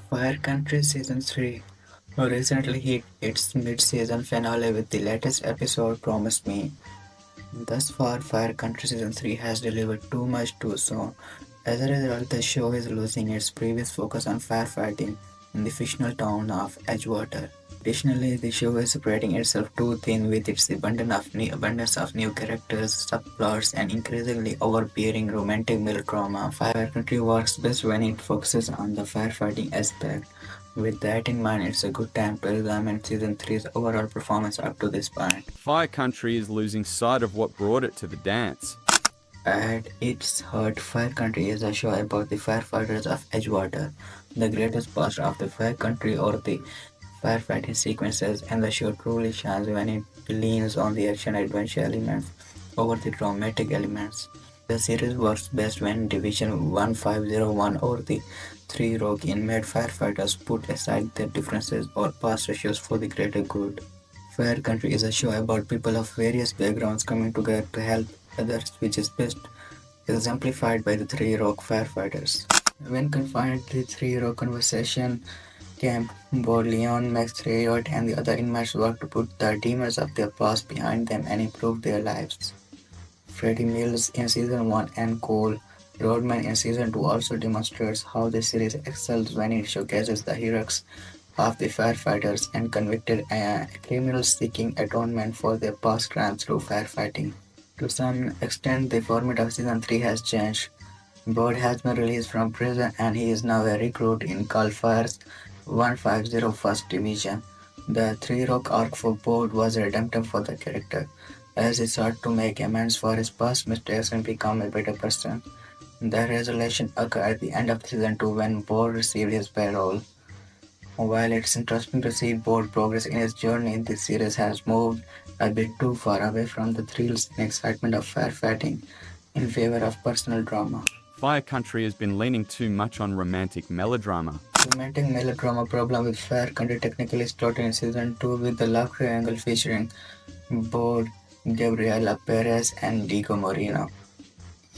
Fire Country Season 3 recently hit its mid-season finale with the latest episode Promise Me. Thus far, Fire Country Season 3 has delivered too much too soon. As a result, the show is losing its previous focus on firefighting in the fictional town of Edgewater. Additionally, the show is spreading itself too thin with its abundance of new characters, subplots, and increasingly overbearing romantic melodrama. Fire Country works best when it focuses on the firefighting aspect. With that in mind, it's a good time to examine Season 3's overall performance up to this point. Fire Country is losing sight of what brought it to the dance. At its heart, Fire Country is a show about the firefighters of Edgewater, the greatest past of the Fire Country or the firefighting sequences, and the show truly shines when it leans on the action-adventure elements over the dramatic elements. The series works best when Division 1501 or the three rogue inmate firefighters put aside their differences or past issues for the greater good. Fire Country is a show about people of various backgrounds coming together to help others, which is best exemplified by the three rogue firefighters. When confined to the three rogue conversation camp, Bode Leone, Max Thieriot, and the other inmates work to put the demons of their past behind them and improve their lives. Freddie Mills in Season 1 and Cole Rodman in Season 2 also demonstrates how the series excels when it showcases the heroics of the firefighters and convicted criminals seeking atonement for their past crimes through firefighting. To some extent, the format of Season 3 has changed. Bode has been released from prison and he is now a recruit in Cal Fire's 150 First Division. The Three Rock arc for Bode was redemptive for the character, as he sought to make amends for his past mistakes and become a better person. The resolution occurred at the end of Season 2 when Bode received his parole. While it's interesting to see Bode progress in his journey, the series has moved a bit too far away from the thrills and excitement of firefighting in favor of personal drama. Fire Country has been leaning too much on romantic melodrama. Romantic melodrama problem with Fire Country technically started in Season 2 with the love triangle featuring Bode, Gabriela Perez, and Diego Moreno.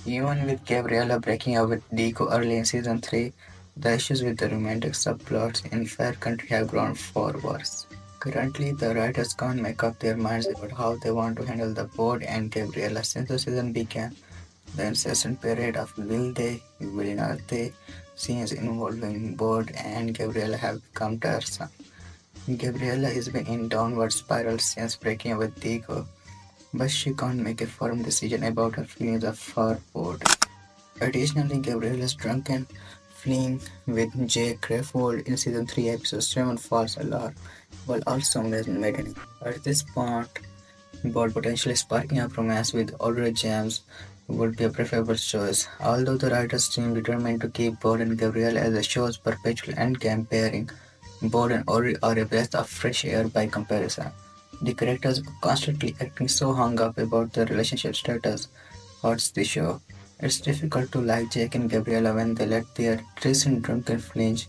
Even with Gabriela breaking up with Diego early in Season 3, the issues with the romantic subplots in Fair Country have grown far worse. Currently, the writers can't make up their minds about how they want to handle the Bode and Gabriela since the season began. The incessant parade of will they, will not they scenes involving Bode and Gabriela have become tiresome. Gabriela has been in downward spiral since breaking up with Diego, but she can't make a firm decision about her feelings for Bode. Additionally, Gabriela's drunken fling with Jake Crawford in Season 3 Episode 7 false alarm while also maddening. At this point, Bode potentially sparking up romance with Audrey James would be a preferable choice, although the writers seem determined to keep Bode and Gabriela as the show's perpetual endgame pairing. Bode and Audrey are a breath of fresh air by comparison. The characters constantly acting so hung up about their relationship status hurts the show. It's difficult to like Jake and Gabriela when they let their recent drunken flinch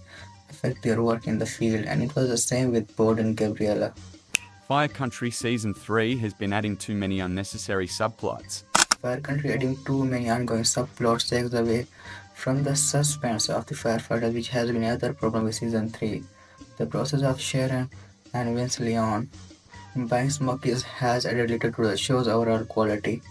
affect their work in the field, and it was the same with Bode and Gabriela. Fire Country Season 3 has been adding too many unnecessary subplots. Fire Country adding too many ongoing subplots takes away from the suspense of the firefighters, which has been another problem with Season 3. The process of Sharon and Vince Leone buying Smokey has added little to the show's overall quality.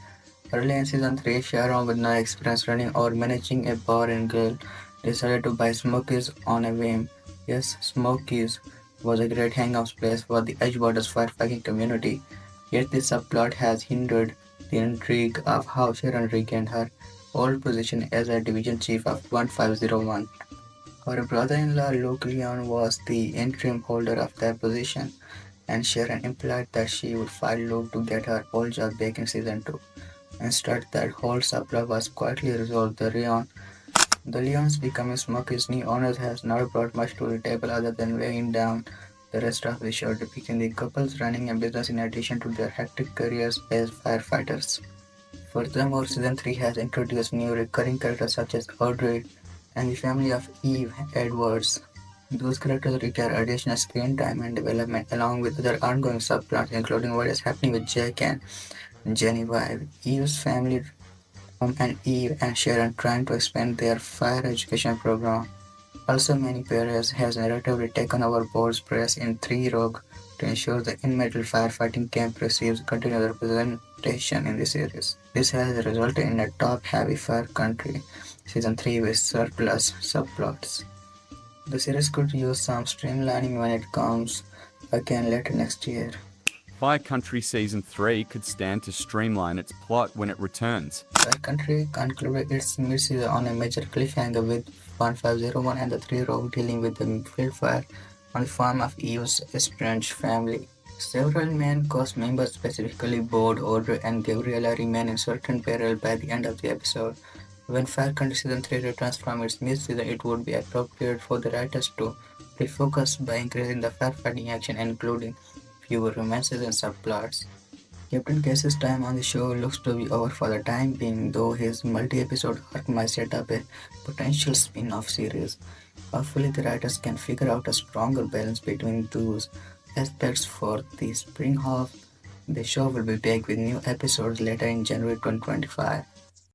Early in Season 3, Sharon, with no experience running or managing a bar in Girl, decided to buy Smokies on a whim. Yes, Smokies was a great hangout place for the Edgewater's firefighting community, yet this subplot has hindered the intrigue of how Sharon regained her old position as a division chief of 1501. Her brother-in-law Luke Leon was the interim holder of that position, and Sharon implied that she would fire Luke to get her old job back in Season 2. Instead, that whole subplot was quietly resolved. The Leons becoming Smokey's new owners has not brought much to the table other than weighing down the rest of the show, depicting the couples running a business in addition to their hectic careers as firefighters. Furthermore, Season 3 has introduced new recurring characters such as Audrey and the family of Eve Edwards. Those characters require additional screen time and development, along with other ongoing subplots, including what is happening with Jake and Genevieve, Eve's family, Tom and Eve and Sharon trying to expand their fire education program. Also, many players has narratively taken over board's press in Three Rogue to ensure the inmate firefighting camp receives continued representation in the series. This has resulted in a top-heavy Fire Country Season 3 with surplus subplots. The series could use some streamlining when it comes again later next year. Fire Country Season 3 could stand to streamline its plot when it returns. Fire Country concluded its mid-season on a major cliffhanger with 1501 and the Three Rogue dealing with the field fire on the farm of Eve's estranged family. Several main cast members, specifically Bode, Audrey, and Gabriela, remain in certain peril by the end of the episode. When Fire Country Season 3 returns from its mid-season, it would be appropriate for the writers to refocus by increasing the firefighting action and including fewer romances and subplots. Captain Case's time on the show looks to be over for the time being, though his multi-episode arc might set up a potential spin-off series. Hopefully the writers can figure out a stronger balance between those aspects for the spring half. The show will be back with new episodes later in January 2025.